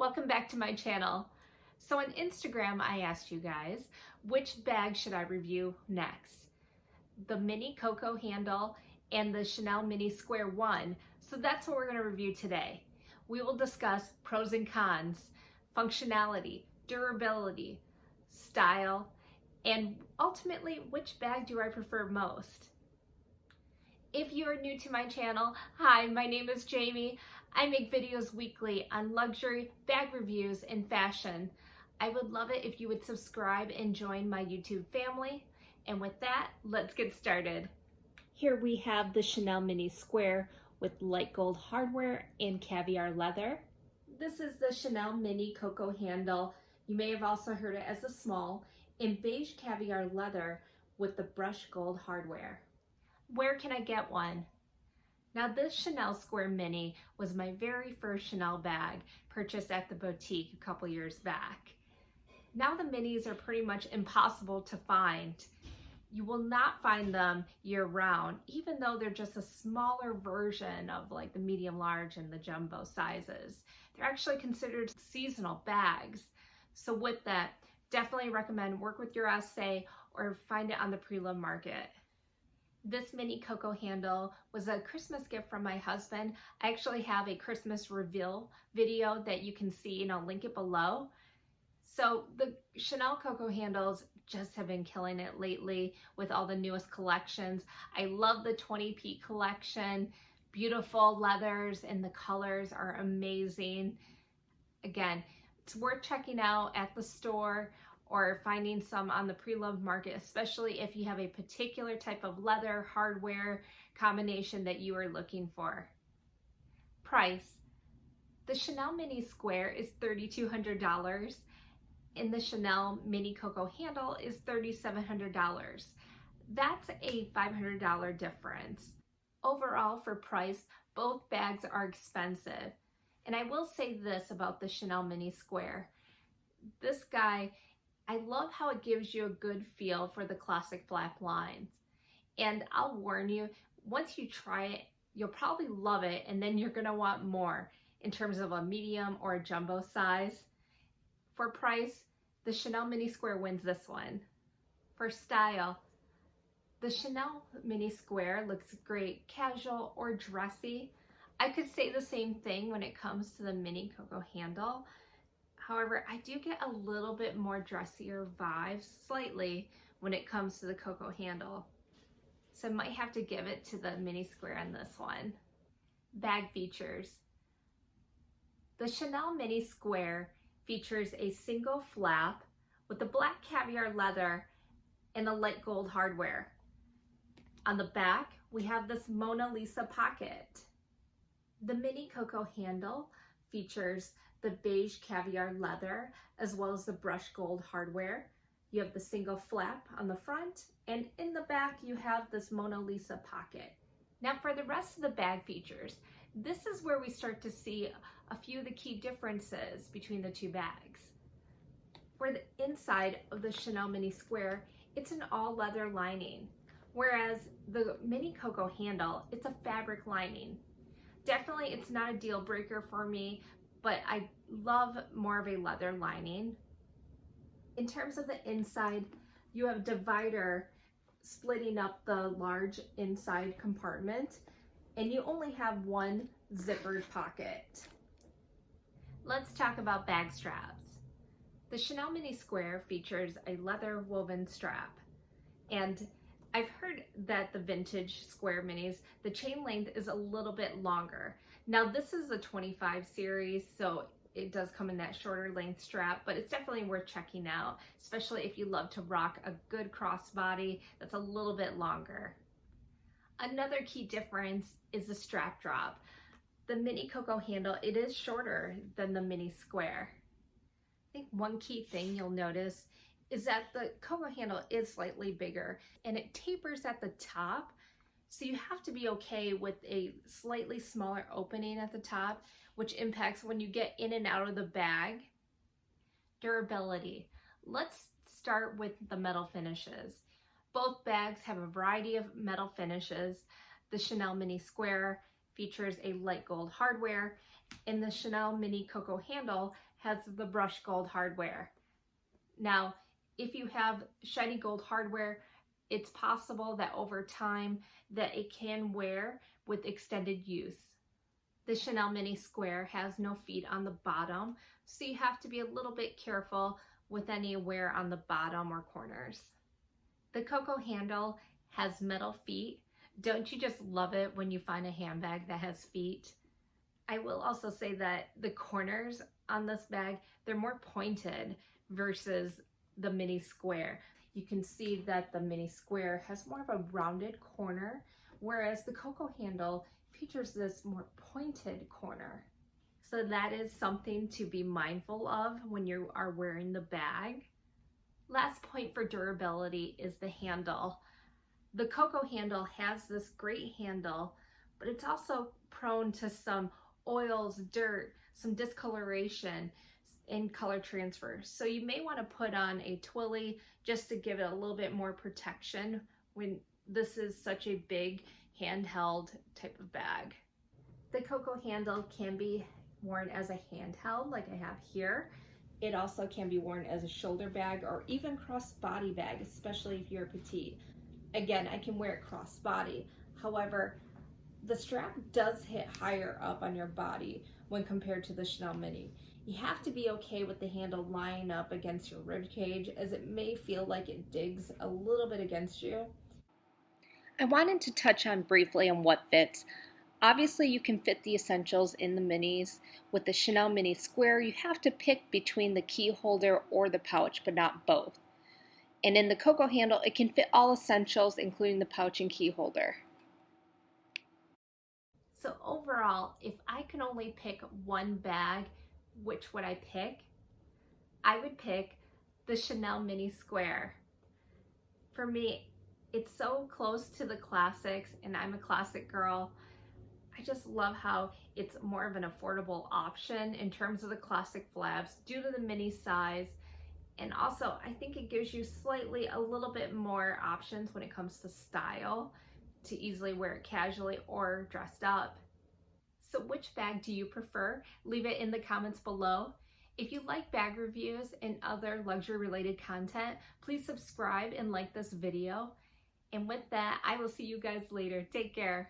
Welcome back to my channel. So on Instagram, I asked you guys, which bag should I review next? The mini Coco Handle and the Chanel Mini Square 1. So that's what we're going to review today. We will discuss pros and cons, functionality, durability, style, and ultimately, which bag do I prefer most? If you are new to my channel, hi, my name is Jamie. I make videos weekly on luxury, bag reviews, and fashion. I would love it if you would subscribe and join my YouTube family. And with that, let's get started. Here we have the Chanel Mini Square with light gold hardware and caviar leather. This is the Chanel Mini Coco Handle. You may have also heard it as a small in beige caviar leather with the brushed gold hardware. Where can I get one? Now this Chanel Square Mini was my very first Chanel bag purchased at the boutique a couple years back. Now the minis are pretty much impossible to find. You will not find them year round, even though they're just a smaller version of like the medium large and the jumbo sizes. They're actually considered seasonal bags. So with that, definitely recommend work with your SA or find it on the pre-loved market. This mini Coco handle was a Christmas gift from my husband. I actually have a Christmas reveal video that you can see and I'll link it below. So the Chanel Coco handles just have been killing it lately with all the newest collections. I love the 20 Peak collection. Beautiful leathers and the colors are amazing. Again, it's worth checking out at the store or finding some on the pre-loved market, especially if you have a particular type of leather hardware combination that you are looking for. Price. The Chanel Mini Square is $3,200 and the Chanel Mini Coco Handle is $3,700. That's a $500 difference. Overall for price, both bags are expensive. And I will say this about the Chanel Mini Square. This guy, I love how it gives you a good feel for the classic flap lines. And I'll warn you, once you try it, you'll probably love it and then you're gonna want more in terms of a medium or a jumbo size. For price, the Chanel Mini Square wins this one. For style, the Chanel Mini Square looks great, casual or dressy. I could say the same thing when it comes to the Mini Coco Handle. However, I do get a little bit more dressier vibes, slightly, when it comes to the Coco Handle. So I might have to give it to the Mini Square on this one. Bag features. The Chanel Mini Square features a single flap with the black caviar leather and the light gold hardware. On the back, we have this Mona Lisa pocket. The Mini Coco Handle features the beige caviar leather as well as the brushed gold hardware. You have the single flap on the front, and in the back you have this Mona Lisa pocket. Now for the rest of the bag features, this is where we start to see a few of the key differences between the two bags. For the inside of the Chanel Mini Square, it's an all leather lining, whereas the Mini Coco Handle, it's a fabric lining. Definitely it's not a deal breaker for me, but I love more of a leather lining. In terms of the inside, you have a divider splitting up the large inside compartment, and you only have one zippered pocket. Let's talk about bag straps. The Chanel Mini Square features a leather woven strap, and I've heard that the vintage Square Minis, the chain length is a little bit longer. Now this is a 25 series, so it does come in that shorter length strap, but it's definitely worth checking out, especially if you love to rock a good crossbody that's a little bit longer. Another key difference is the strap drop. The Mini Coco Handle, it is shorter than the Mini Square. I think one key thing you'll notice is that the Coco Handle is slightly bigger and it tapers at the top. So you have to be okay with a slightly smaller opening at the top, which impacts when you get in and out of the bag. Durability. Let's start with the metal finishes. Both bags have a variety of metal finishes. The Chanel Mini Square features a light gold hardware, and the Chanel Mini Coco Handle has the brushed gold hardware. Now, if you have shiny gold hardware, it's possible that over time that it can wear with extended use. The Chanel Mini Square has no feet on the bottom, so you have to be a little bit careful with any wear on the bottom or corners. The Coco Handle has metal feet. Don't you just love it when you find a handbag that has feet? I will also say that the corners on this bag, they're more pointed versus the Mini Square. You can see that the Mini Square has more of a rounded corner, whereas the Coco Handle features this more pointed corner. So that is something to be mindful of when you are wearing the bag. Last point for durability is the handle. The Coco Handle has this great handle, but it's also prone to some oils, dirt, some discoloration, and color transfer. So you may want to put on a twilly just to give it a little bit more protection when this is such a big handheld type of bag. The Coco Handle can be worn as a handheld like I have here. It also can be worn as a shoulder bag or even crossbody bag, especially if you're petite. Again, I can wear it crossbody. However, the strap does hit higher up on your body when compared to the Chanel Mini. You have to be okay with the handle lying up against your rib cage, as it may feel like it digs a little bit against you. I wanted to touch on briefly on what fits. Obviously, you can fit the essentials in the minis. With the Chanel Mini Square, you have to pick between the key holder or the pouch, but not both. And in the Coco Handle, it can fit all essentials, including the pouch and key holder. So overall, if I can only pick one bag, which would I pick? I would pick the Chanel Mini Square. For me, it's so close to the classics, and I'm a classic girl. I just love how it's more of an affordable option in terms of the classic flaps due to the mini size. And also, I think it gives you slightly a little bit more options when it comes to style to easily wear it casually or dressed up. So which bag do you prefer? Leave it in the comments below. If you like bag reviews and other luxury related content, please subscribe and like this video. And with that, I will see you guys later. Take care.